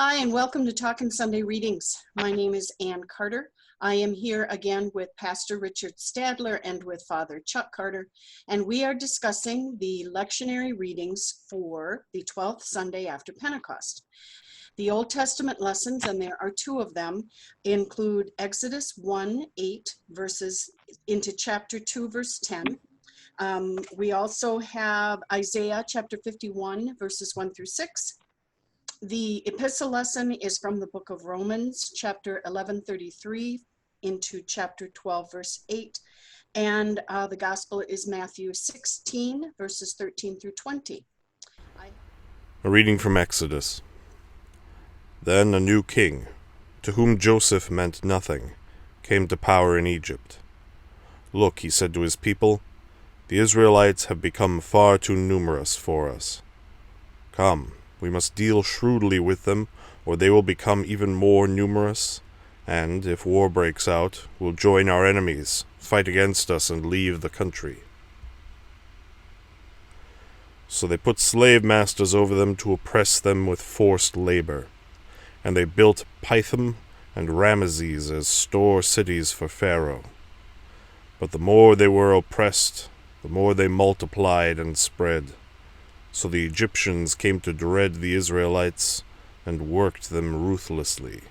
Hi, and welcome to Talking Sunday Readings. My name is Ann Carter. I am here again with Pastor Richard Stadler and with Father Chuck Carter, and we are discussing the lectionary readings for the 12th Sunday after Pentecost. The Old Testament lessons, and there are two of them, include Exodus 1:8 verses into chapter 2, verse 10. We also have Isaiah chapter 51 verses 1 through 6. The epistle lesson is from the book of Romans, chapter 11:33 into chapter 12, verse 8. And the gospel is Matthew 16, verses 13 through 20. A reading from Exodus. Then a new king, to whom Joseph meant nothing, came to power in Egypt. Look, he said to his people, the Israelites have become far too numerous for us. Come, we must deal shrewdly with them, or they will become even more numerous, and, if war breaks out, will join our enemies, fight against us, and leave the country. So they put slave masters over them to oppress them with forced labor, and they built Pithom and Ramesses as store cities for Pharaoh. But the more they were oppressed, the more they multiplied and spread. So the Egyptians came to dread the Israelites and worked them ruthlessly.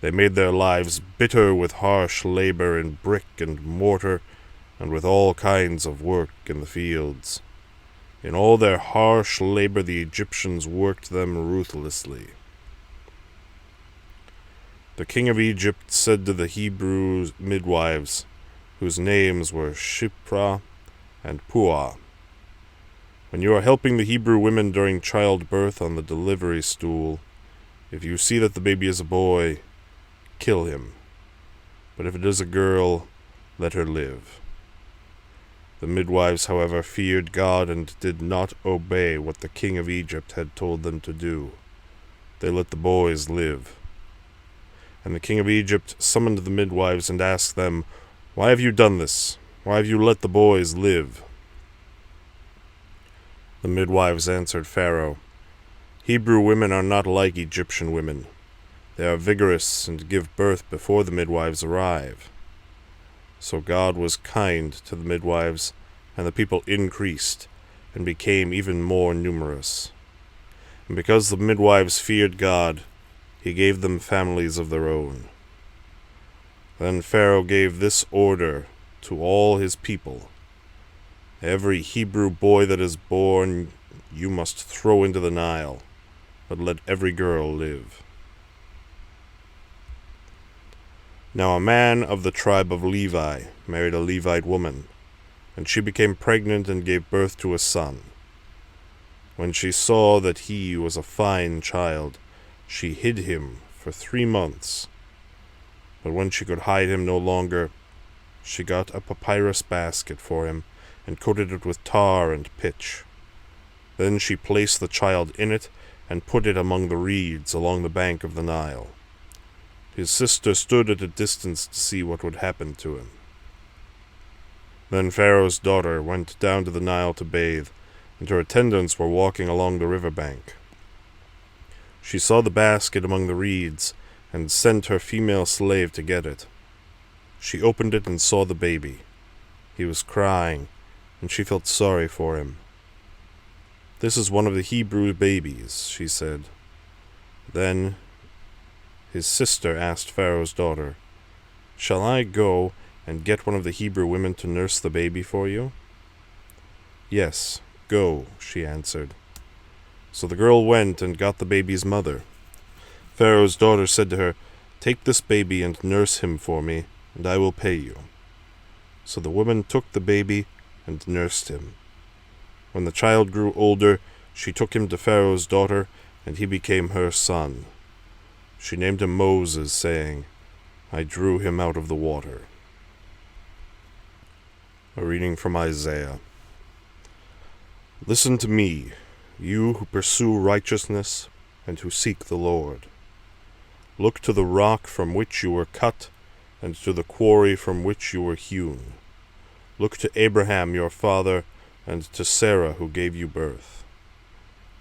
They made their lives bitter with harsh labor in brick and mortar and with all kinds of work in the fields. In all their harsh labor the Egyptians worked them ruthlessly. The king of Egypt said to the Hebrew midwives, whose names were Shiphrah and Puah, when you are helping the Hebrew women during childbirth on the delivery stool, if you see that the baby is a boy, kill him. But if it is a girl, let her live. The midwives, however, feared God and did not obey what the king of Egypt had told them to do. They let the boys live. And the king of Egypt summoned the midwives and asked them, Why have you done this? Why have you let the boys live? The midwives answered Pharaoh, Hebrew women are not like Egyptian women. They are vigorous and give birth before the midwives arrive. So God was kind to the midwives, and the people increased and became even more numerous. And because the midwives feared God, he gave them families of their own. Then Pharaoh gave this order to all his people. Every Hebrew boy that is born you must throw into the Nile, but let every girl live. Now a man of the tribe of Levi married a Levite woman, and she became pregnant and gave birth to a son. When she saw that he was a fine child, she hid him for 3 months. But when she could hide him no longer, she got a papyrus basket for him, and coated it with tar and pitch. Then she placed the child in it, and put it among the reeds along the bank of the Nile. His sister stood at a distance to see what would happen to him. Then Pharaoh's daughter went down to the Nile to bathe, and her attendants were walking along the river bank. She saw the basket among the reeds, and sent her female slave to get it. She opened it and saw the baby. He was crying, and she felt sorry for him. This is one of the Hebrew babies, she said. Then his sister asked Pharaoh's daughter, Shall I go and get one of the Hebrew women to nurse the baby for you? Yes, go, she answered. So the girl went and got the baby's mother. Pharaoh's daughter said to her, Take this baby and nurse him for me, and I will pay you. So the woman took the baby and nursed him. When the child grew older, she took him to Pharaoh's daughter, and he became her son. She named him Moses, saying, I drew him out of the water. A reading from Isaiah. Listen to me, you who pursue righteousness and who seek the Lord. Look to the rock from which you were cut, and to the quarry from which you were hewn. Look to Abraham your father, and to Sarah who gave you birth.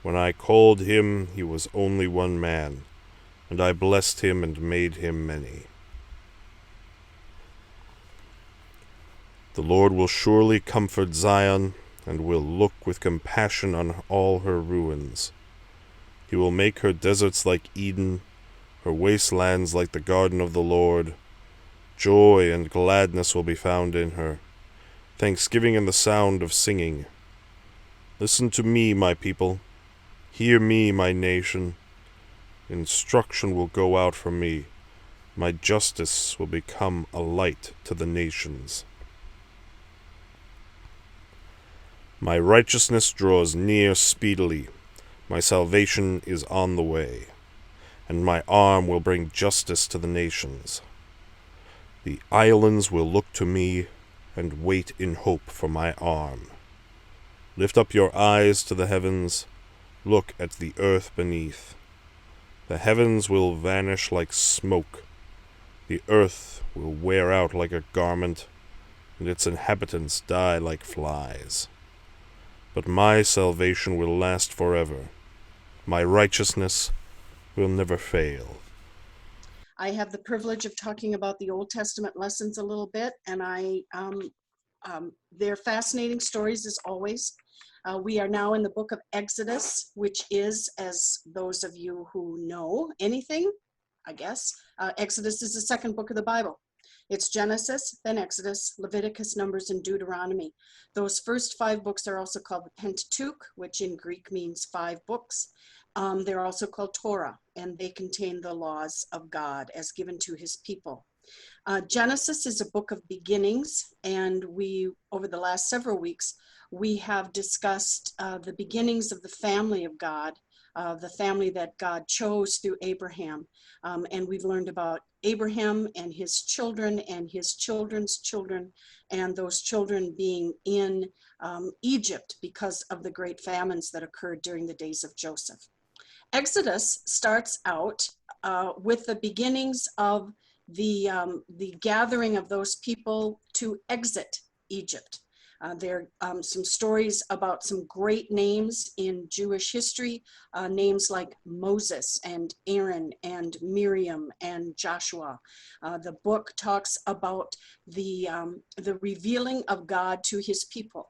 When I called him, he was only one man, and I blessed him and made him many. The Lord will surely comfort Zion, and will look with compassion on all her ruins. He will make her deserts like Eden, her wastelands like the garden of the Lord. Joy and gladness will be found in her, thanksgiving and the sound of singing. Listen to me, my people. Hear me, my nation. Instruction will go out from me. My justice will become a light to the nations. My righteousness draws near speedily. My salvation is on the way, and my arm will bring justice to the nations. The islands will look to me and wait in hope for my arm. Lift up your eyes to the heavens. Look at the earth beneath. The heavens will vanish like smoke. The earth will wear out like a garment, and its inhabitants die like flies. But my salvation will last forever. My righteousness will never fail. I have the privilege of talking about the Old Testament lessons a little bit, and they're fascinating stories as always. We are now in the book of Exodus, which is, as those of you who know anything, I guess, Exodus is the second book of the Bible. It's Genesis, then Exodus, Leviticus, Numbers, and Deuteronomy. Those first 5 books are also called the Pentateuch, which in Greek means 5 books. They're also called Torah, and they contain the laws of God as given to his people. Genesis is a book of beginnings, and over the last several weeks, we have discussed the beginnings of the family of God, the family that God chose through Abraham. And we've learned about Abraham and his children and his children's children, and those children being in Egypt because of the great famines that occurred during the days of Joseph. Exodus starts out with the beginnings of the gathering of those people to exit Egypt. There are some stories about some great names in Jewish history, names like Moses and Aaron and Miriam and Joshua. The book talks about the revealing of God to his people.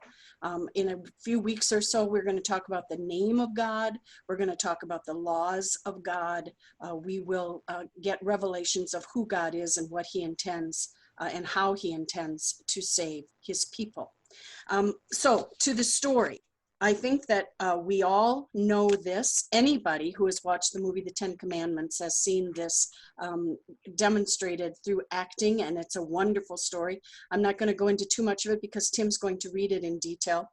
In a few weeks or so, we're going to talk about the name of God. We're going to talk about the laws of God. We will get revelations of who God is and what he intends and how he intends to save his people. So to the story, I think that we all know this. Anybody who has watched the movie The Ten Commandments has seen this demonstrated through acting, and it's a wonderful story. I'm not going to go into too much of it because Tim's going to read it in detail.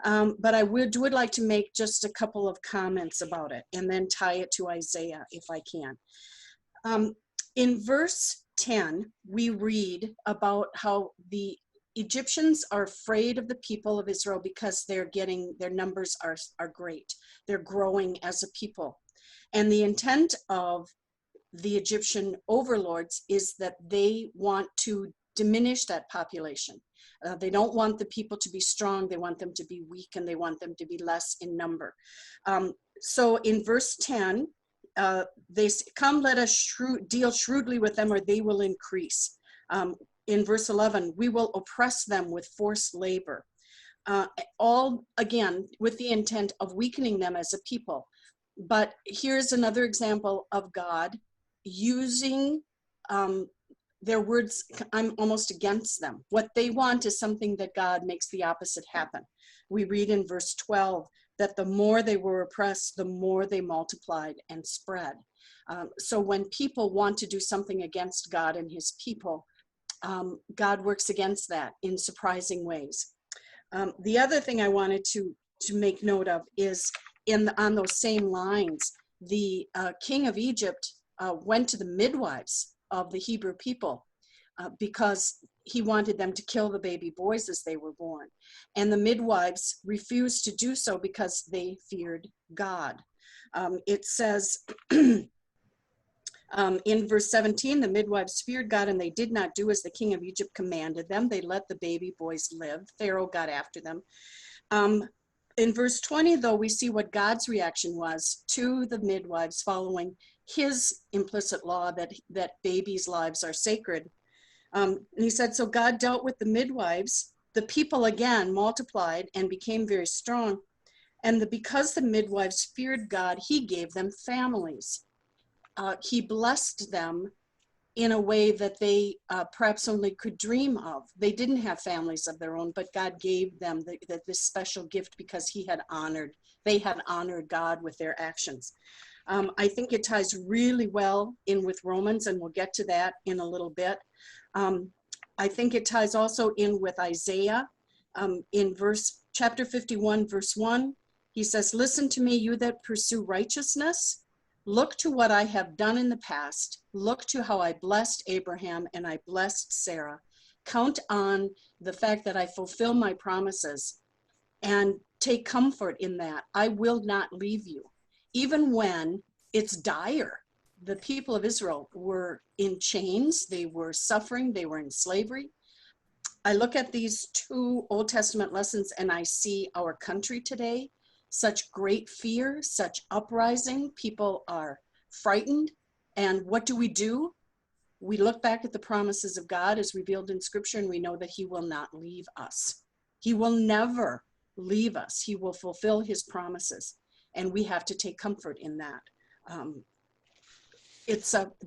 But I would like to make just a couple of comments about it and then tie it to Isaiah if I can. In verse 10, we read about how the Egyptians are afraid of the people of Israel because their numbers are great. They're growing as a people. And the intent of the Egyptian overlords is that they want to diminish that population. They don't want the people to be strong. They want them to be weak, and they want them to be less in number. So in verse 10, they say, "Come, let us deal shrewdly with them, or they will increase." In verse 11, "We will oppress them with forced labor." All, again, with the intent of weakening them as a people. But here's another example of God using their words. I'm almost against them. What they want is something that God makes the opposite happen. We read in verse 12 that the more they were oppressed, the more they multiplied and spread. So when people want to do something against God and his people, God works against that in surprising ways. The other thing I wanted to make note of is on those same lines, the king of Egypt went to the midwives of the Hebrew people because he wanted them to kill the baby boys as they were born. And the midwives refused to do so because they feared God. It says in verse 17, the midwives feared God, and they did not do as the king of Egypt commanded them. They let the baby boys live. Pharaoh got after them. In verse 20, though, we see what God's reaction was to the midwives following his implicit law that babies' lives are sacred. And he said, so God dealt with the midwives. The people again multiplied and became very strong. And because the midwives feared God, he gave them families. He blessed them in a way that they perhaps only could dream of. They didn't have families of their own, but God gave them this special gift because they had honored God with their actions. I think it ties really well in with Romans, and we'll get to that in a little bit. I think it ties also in with Isaiah. In chapter 51, verse 1, he says, listen to me, you that pursue righteousness. Look to what I have done in the past. Look to how I blessed Abraham and I blessed Sarah. Count on the fact that I fulfill my promises and take comfort in that. I will not leave you. Even when it's dire. The people of Israel were in chains. They were suffering. They were in slavery. I look at these two Old Testament lessons and I see our country today. Such great fear, such uprising. People are frightened. And what do? We look back at the promises of God as revealed in Scripture, and we know that he will not leave us. He will never leave us. He will fulfill his promises. And we have to take comfort in that.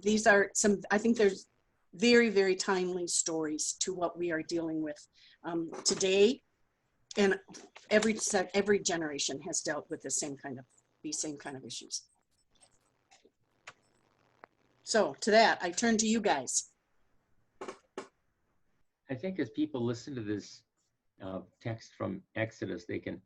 These are some, I think there's very, very timely stories to what we are dealing with today. And every generation has dealt with these same kind of issues. So to that, I turn to you guys. I think as people listen to this text from Exodus, they can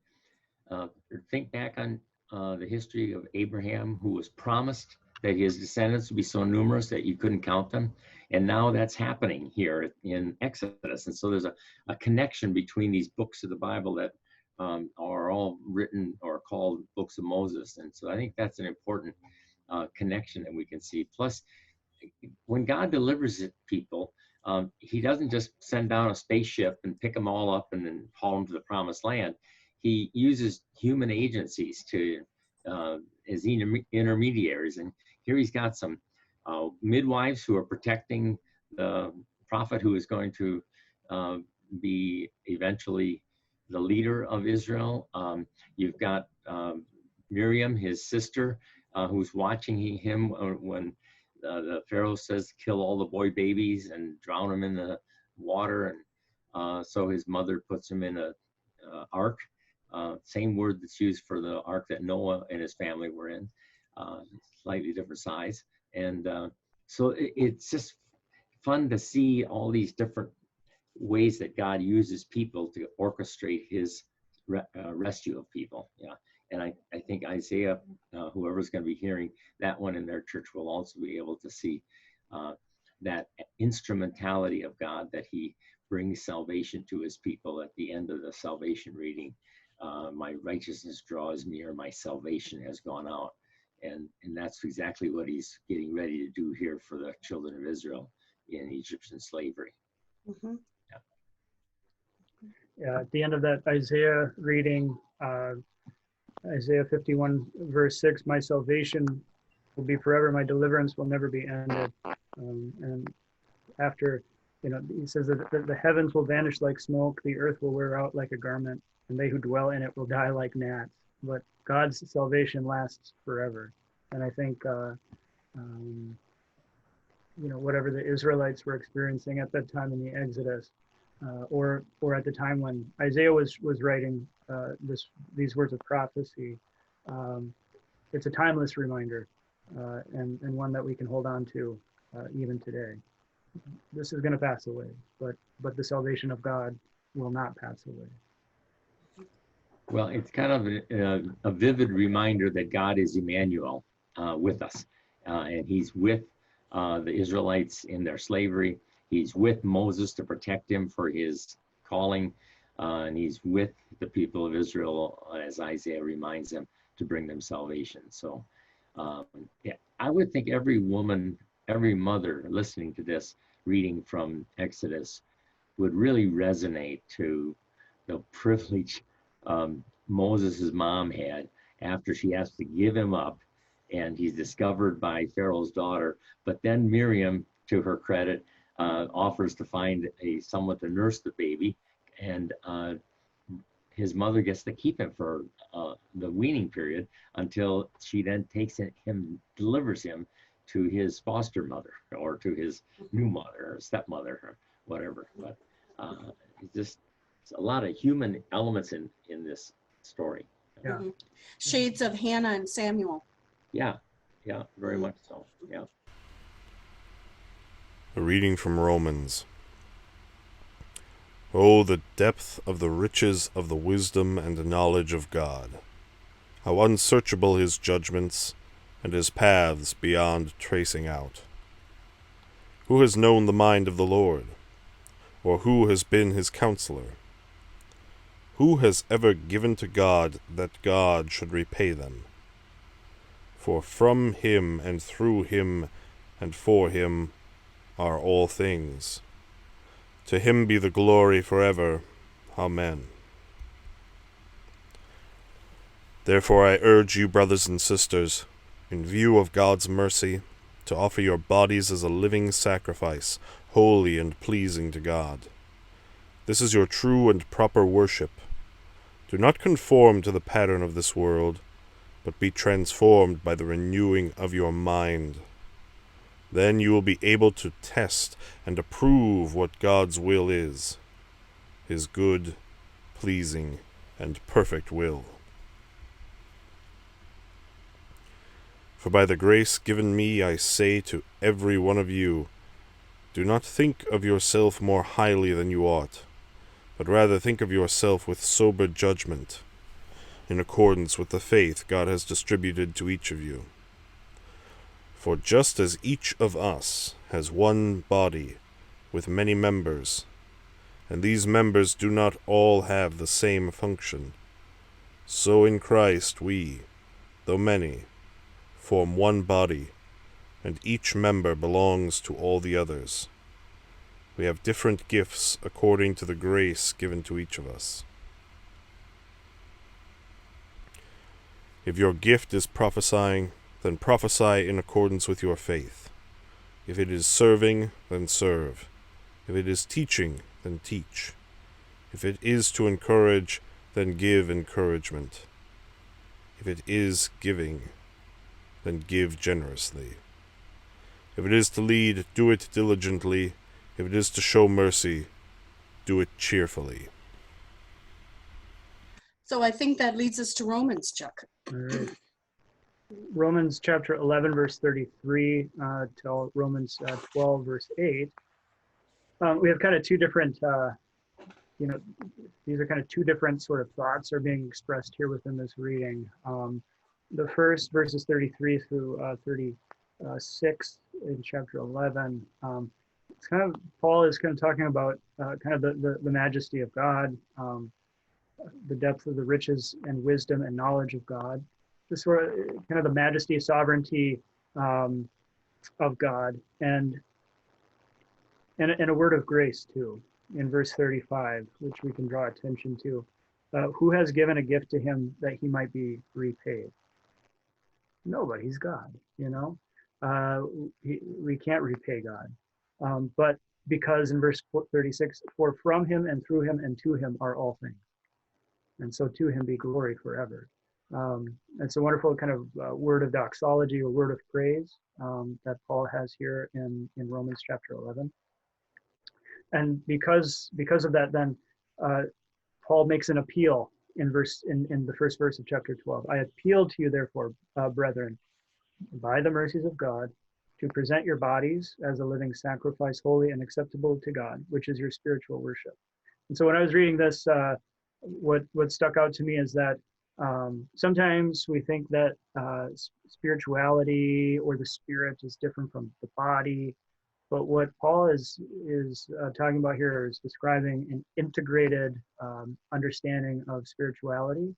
think back on the history of Abraham, who was promised that his descendants would be so numerous that you couldn't count them. And now that's happening here in Exodus. And so there's a connection between these books of the Bible that are all written or called books of Moses. And so I think that's an important connection that we can see. Plus, when God delivers people, he doesn't just send down a spaceship and pick them all up and then haul them to the promised land. He uses human agencies as intermediaries. And here he's got some midwives who are protecting the prophet who is going to be eventually the leader of Israel. You've got Miriam, his sister, who's watching him when the Pharaoh says, kill all the boy babies and drown them in the water. And so his mother puts him in an ark. Same word that's used for the ark that Noah and his family were in, slightly different size. And so it's just fun to see all these different ways that God uses people to orchestrate his rescue of people. Yeah. And I think Isaiah, whoever's going to be hearing that one in their church, will also be able to see that instrumentality of God, that he brings salvation to his people at the end of the salvation reading. My righteousness draws me, or my salvation has gone out. And that's exactly what he's getting ready to do here for the children of Israel in Egyptian slavery. Mm-hmm. Yeah, at the end of that Isaiah reading, Isaiah 51 verse 6, my salvation will be forever, my deliverance will never be ended. And after, he says that the heavens will vanish like smoke, the earth will wear out like a garment, and they who dwell in it will die like gnats. But God's salvation lasts forever. And I think, whatever the Israelites were experiencing at that time in the Exodus, or at the time when Isaiah was writing these words of prophecy, it's a timeless reminder, and one that we can hold on to even today. This is going to pass away, but the salvation of God will not pass away. Well, it's kind of a vivid reminder that God is Emmanuel with us, and he's with the Israelites in their slavery. He's with Moses to protect him for his calling, and he's with the people of Israel, as Isaiah reminds them, to bring them salvation. So, yeah, I would think every woman, every mother listening to this reading from Exodus would really resonate to the privilege Moses' mom had after she has to give him up, and he's discovered by Pharaoh's daughter. But then Miriam, to her credit, offers to find someone to nurse the baby, and his mother gets to keep him for the weaning period until she then takes him, delivers him to his foster mother or to his new mother or stepmother or whatever. But it's a lot of human elements in this story. Yeah. Shades of Hannah and Samuel. Yeah, very much so. Yeah. A reading from Romans. Oh, the depth of the riches of the wisdom and the knowledge of God! How unsearchable his judgments, and his paths beyond tracing out. Who has known the mind of the Lord? Or who has been his counselor? Who has ever given to God that God should repay them? For from him and through him and for him are all things. To him be the glory forever. Amen. Therefore I urge you, brothers and sisters, in view of God's mercy, to offer your bodies as a living sacrifice, holy and pleasing to God. This is your true and proper worship. Do not conform to the pattern of this world, but be transformed by the renewing of your mind. Then you will be able to test and approve what God's will is, his good, pleasing, and perfect will. For by the grace given me I say to every one of you, do not think of yourself more highly than you ought, but rather think of yourself with sober judgment, in accordance with the faith God has distributed to each of you. For just as each of us has one body with many members, and these members do not all have the same function, so in Christ we, though many, form one body, and each member belongs to all the others. We have different gifts according to the grace given to each of us. If your gift is prophesying, then prophesy in accordance with your faith. If it is serving, then serve. If it is teaching, then teach. If it is to encourage, then give encouragement. If it is giving, then give generously. If it is to lead, do it diligently. If it is to show mercy, do it cheerfully. So I think that leads us to Romans, Chuck. All right. Romans chapter 11, verse 33 till Romans 12, verse 8. We have kind of two different, these are kind of two different sort of thoughts are being expressed here within this reading. The first verses 33 through 36 in chapter 11. It's kind of, Paul is kind of talking about kind of the majesty of God, the depth of the riches and wisdom and knowledge of God. This sort of kind of the majesty, sovereignty of God, and a word of grace too in verse 35, which we can draw attention to. Who has given a gift to him that he might be repaid? Nobody. He's God. We can't repay God, but because in verse 36, for from him and through him and to him are all things, and so to him be glory forever. It's a wonderful kind of word of doxology or word of praise that Paul has here in Romans chapter 11. And because of that, then Paul makes an appeal in the first verse of chapter 12. I appeal to you, therefore, brethren, by the mercies of God, to present your bodies as a living sacrifice, holy and acceptable to God, which is your spiritual worship. And so when I was reading this, what stuck out to me is that sometimes we think that spirituality or the spirit is different from the body, but what Paul is talking about here is describing an integrated understanding of spirituality,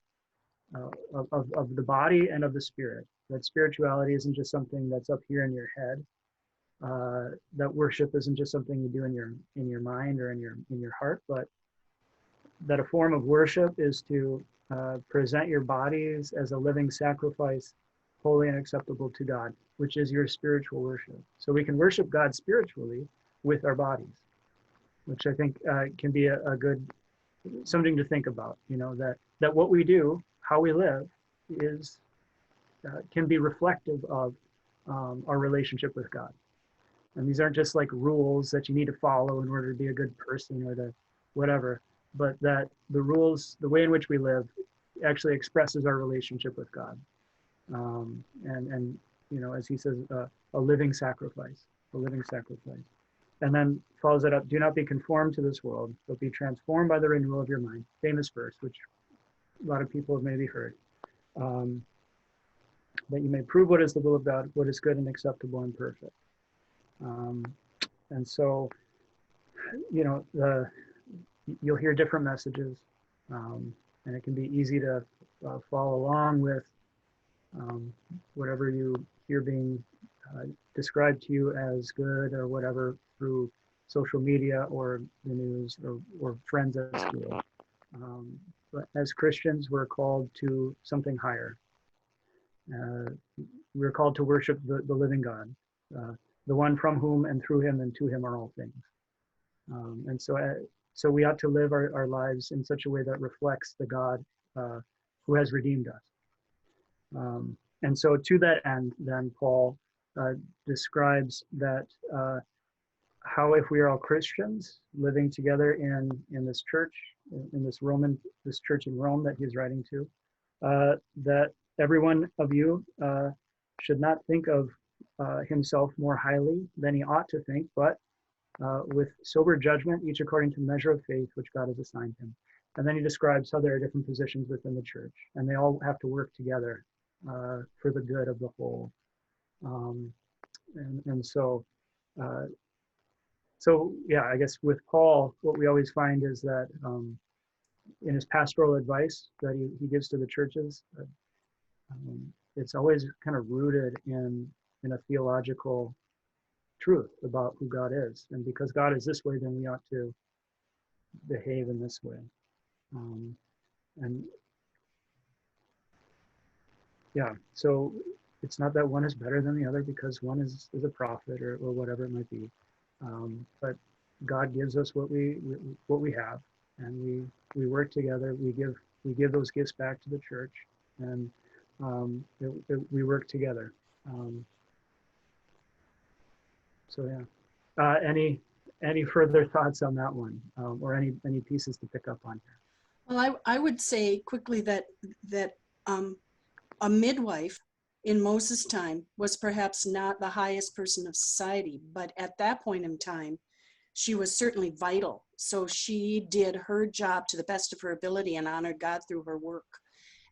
of the body and of the spirit. That spirituality isn't just something that's up here in your head. That worship isn't just something you do in your mind or in your heart, but that a form of worship is to present your bodies as a living sacrifice, holy and acceptable to God, which is your spiritual worship. So we can worship God spiritually with our bodies, which I think can be a good, something to think about, that what we do, how we live, is can be reflective of our relationship with God. And these aren't just like rules that you need to follow in order to be a good person or to whatever, but that the rules, the way in which we live, actually expresses our relationship with God. And as he says, a living sacrifice, a living sacrifice. And then follows it up, do not be conformed to this world, but be transformed by the renewal of your mind. Famous verse, which a lot of people have maybe heard. That you may prove what is the will of God, what is good and acceptable and perfect. And so, you'll hear different messages, and it can be easy to follow along with whatever you hear being described to you as good or whatever through social media or the news or friends at school. But as Christians, we're called to something higher. We're called to worship the living God, the one from whom and through him and to him are all things. And so we ought to live our lives in such a way that reflects the God who has redeemed us. And so to that end, then Paul describes that how if we are all Christians living together in this church, in this church in Rome that he's writing to, that every one of you should not think of himself more highly than he ought to think, but with sober judgment, each according to the measure of faith which God has assigned him. And then he describes how there are different positions within the church, and they all have to work together for the good of the whole. So yeah, I guess with Paul, what we always find is that in his pastoral advice that he gives to the churches, it's always kind of rooted in a theological truth about who God is. And because God is this way, then we ought to behave in this way. And yeah, so it's not that one is better than the other because one is a prophet or whatever it might be. But God gives us what we have, and we work together. We give those gifts back to the church, and we work together. So yeah. Any further thoughts on that one, or any pieces to pick up on here? Well, I would say quickly that a midwife in Moses' time was perhaps not the highest person of society, but at that point in time, she was certainly vital. So she did her job to the best of her ability and honored God through her work.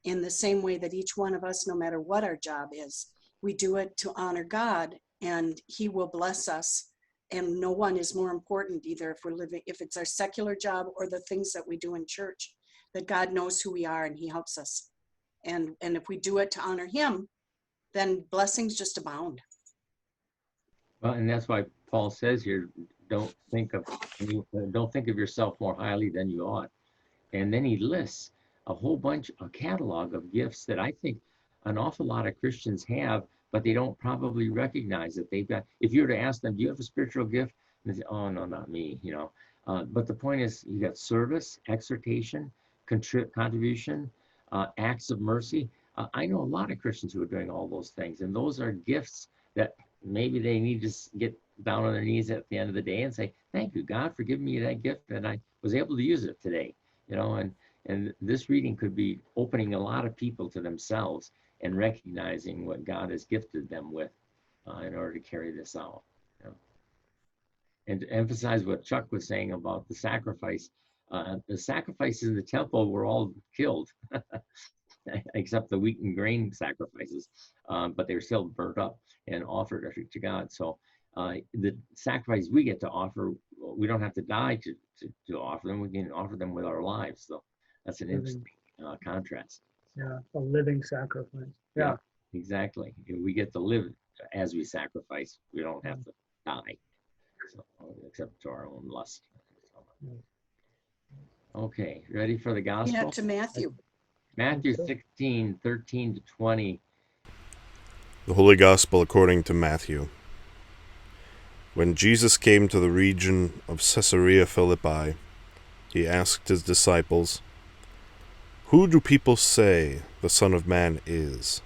In the same way that each one of us, no matter what our job is, we do it to honor God, and he will bless us. And no one is more important, either if it's our secular job or the things that we do in church, that God knows who we are and he helps us. And if we do it to honor him, then blessings just abound. Well, and that's why Paul says here, don't think of yourself more highly than you ought. And then he lists a catalog of gifts that I think an awful lot of Christians have, but they don't probably recognize that they've got. If you were to ask them, do you have a spiritual gift? And they say, oh, no, not me, But the point is, you got service, exhortation, contribution, acts of mercy. I know a lot of Christians who are doing all those things, and those are gifts that maybe they need to get down on their knees at the end of the day and say, thank you, God, for giving me that gift, and I was able to use it today, and this reading could be opening a lot of people to themselves and recognizing what God has gifted them with in order to carry this out. And to emphasize what Chuck was saying about the sacrifice, the sacrifices in the temple were all killed, except the wheat and grain sacrifices, but they were still burnt up and offered to God. So the sacrifice we get to offer, we don't have to die to offer them. We can offer them with our lives. So that's an interesting contrast. Yeah, a living sacrifice. Yeah, exactly. We get to live as we sacrifice. We don't have to die, except to our own lust. Okay, ready for the gospel? Yeah, to Matthew. Matthew Okay. 16, 13 to 20. The Holy Gospel according to Matthew. When Jesus came to the region of Caesarea Philippi, he asked his disciples, "Who do people say the Son of Man is?"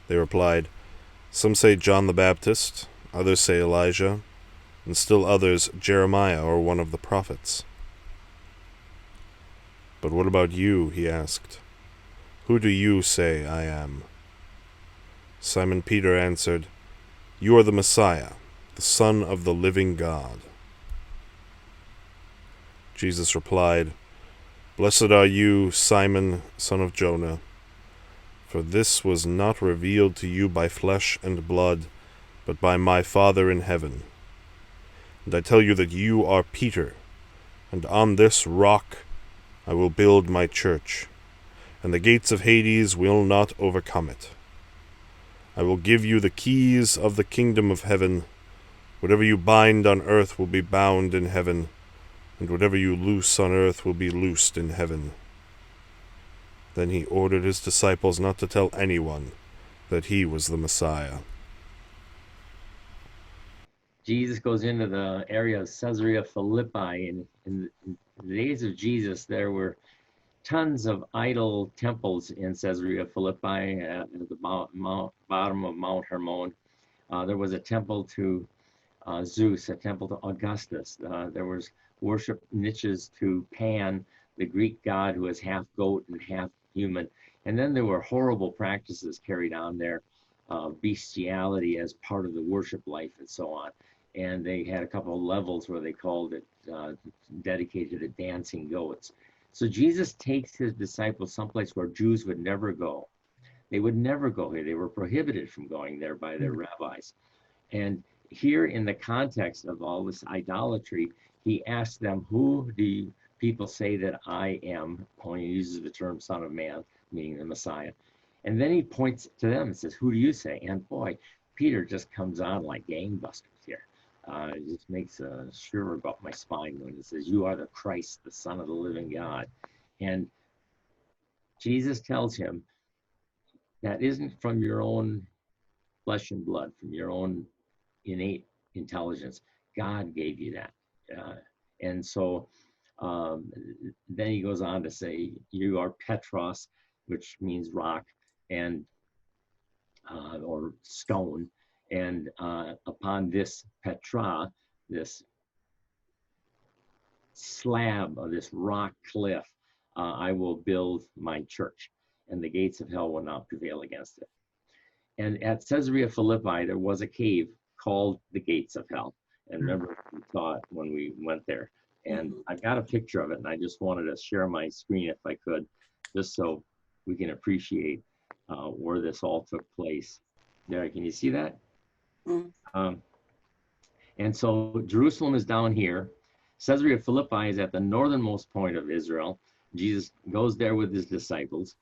They replied, "Some say John the Baptist, others say Elijah, and still others Jeremiah or one of the prophets." "But what about you?" he asked. "Who do you say I am?" Simon Peter answered, "You are the Messiah, the Son of the living God." Jesus replied, "Blessed are you, Simon, son of Jonah, for this was not revealed to you by flesh and blood, but by my Father in heaven. And I tell you that you are Peter, and on this rock I will build my church, and the gates of Hades will not overcome it. I will give you the keys of the kingdom of heaven. Whatever you bind on earth will be bound in heaven, and whatever you loose on earth will be loosed in heaven." Then he ordered his disciples not to tell anyone that he was the Messiah. Jesus goes into the area of Caesarea Philippi, and in the days of Jesus, there were tons of idol temples in Caesarea Philippi at the bottom of Mount Hermon. There was a temple to Zeus, a temple to Augustus. There was worship niches to Pan, the Greek god who was half goat and half human. And then there were horrible practices carried on there, bestiality as part of the worship life and so on. And they had a couple of levels where they called it dedicated to dancing goats. So Jesus takes his disciples someplace where Jews would never go. They would never go here. They were prohibited from going there by their rabbis. And here in the context of all this idolatry, he asks them, "Who do people say that I am?" When he uses the term Son of Man, meaning the Messiah. And then he points to them and says, "Who do you say?" And boy, Peter just comes on like gangbusters here. It just makes a shiver up my spine when he says, "You are the Christ, the Son of the living God." And Jesus tells him, that isn't from your own flesh and blood, from your own innate intelligence. God gave you that. And so then he goes on to say, "You are Petros," which means rock, and or stone. And upon this Petra, this slab of this rock cliff, I will build my church, and the gates of hell will not prevail against it. And at Caesarea Philippi, there was a cave called the Gates of Hell. And remember, we saw it when we went there. And I've got a picture of it, and I just wanted to share my screen if I could, just so we can appreciate where this all took place. There, can you see that? And so Jerusalem is down here. Caesarea Philippi is at the northernmost point of Israel. Jesus goes there with his disciples.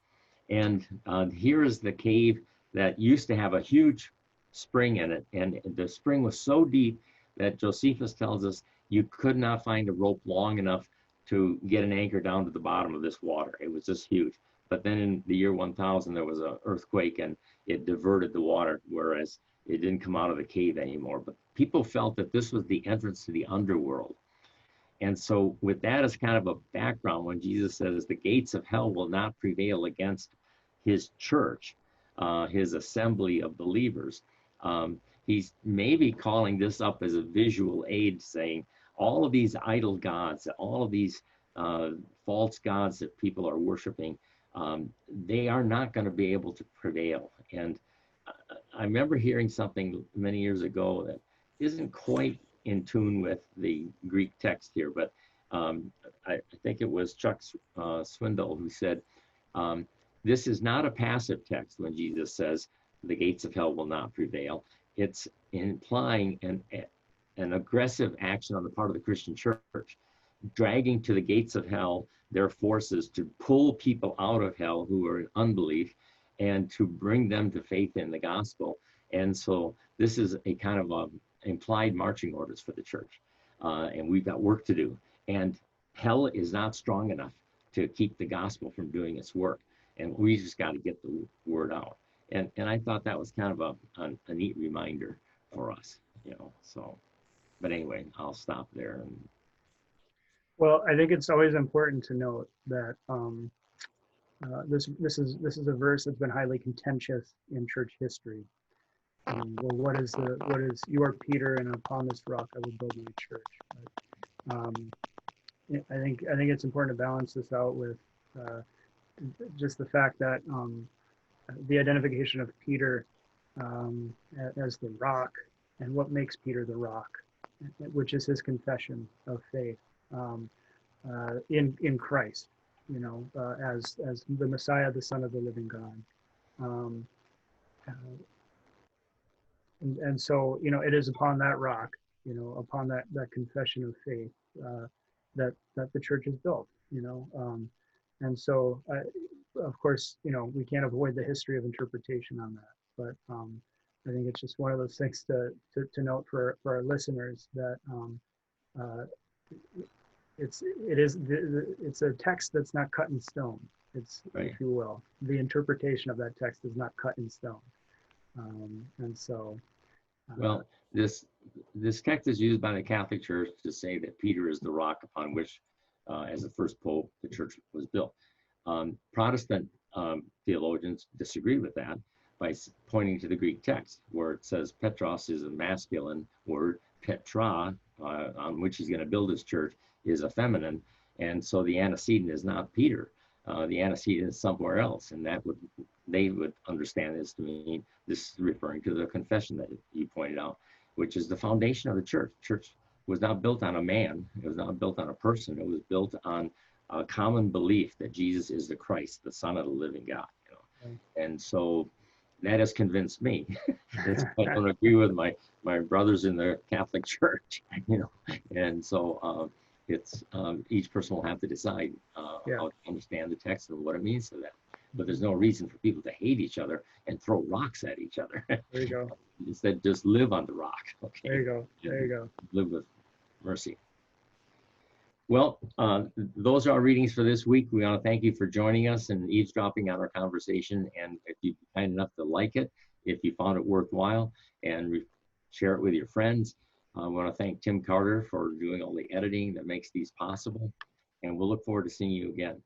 And here is the cave that used to have a huge spring in it. And the spring was so deep that Josephus tells us you could not find a rope long enough to get an anchor down to the bottom of this water. It was just huge. But then in the year 1000, there was an earthquake and it diverted the water, whereas it didn't come out of the cave anymore. But people felt that this was the entrance to the underworld. And so with that as kind of a background, when Jesus says the gates of hell will not prevail against his church, his assembly of believers, he's maybe calling this up as a visual aid, saying all of these idol gods, all of these false gods that people are worshiping, they are not going to be able to prevail. And I remember hearing something many years ago that isn't quite in tune with the Greek text here, but I think it was Chuck Swindoll who said, this is not a passive text when Jesus says the gates of hell will not prevail. It's implying an aggressive action on the part of the Christian church, dragging to the gates of hell their forces to pull people out of hell who are in unbelief and to bring them to faith in the gospel. And so this is a kind of implied marching orders for the church. And we've got work to do. And hell is not strong enough to keep the gospel from doing its work. and we just got to get the word out. And I thought that was kind of a neat reminder for us, you know. So, but anyway, I'll stop there. And Well, I think it's always important to note that this is a verse that's been highly contentious in church history. Well, what is you are Peter, and upon this rock I will build my church. I think it's important to balance this out with just the fact that the identification of Peter as the rock, and what makes Peter the rock, which is his confession of faith in Christ, you know, as the Messiah, the Son of the living God. And so, you know, it is upon that rock, you know, upon that confession of faith that the church is built, you know. And so, of course, you know, we can't avoid the history of interpretation on that. But I think it's just one of those things to note for our listeners that it's a text that's not cut in stone. It's, right. if you will, the interpretation of that text is not cut in stone. And so, well, this text is used by the Catholic Church to say that Peter is the rock upon which, as the first pope, the church was built. Protestant theologians disagree with that by pointing to the Greek text, where it says Petros is a masculine word, Petra, on which he's going to build his church, is a feminine, and so the antecedent is not Peter. The antecedent is somewhere else, and they would understand this to mean this is referring to the confession that you pointed out, which is the foundation of the church. Church was not built on a man. It was not built on a person. It was built on a common belief that Jesus is the Christ, the Son of the living God. You know? Right. And so that has convinced me. I don't agree with my brothers in the Catholic Church, you know, and so it's each person will have to decide how to understand the text and what it means to them. But there's no reason for people to hate each other and throw rocks at each other. There you go. Instead, just live on the rock. Okay. There you go. There you go. Live with mercy. Well, those are our readings for this week. We want to thank you for joining us and eavesdropping on our conversation. And if you'd be kind enough to like it, if you found it worthwhile, and share it with your friends. I want to thank Tim Carter for doing all the editing that makes these possible. And we'll look forward to seeing you again.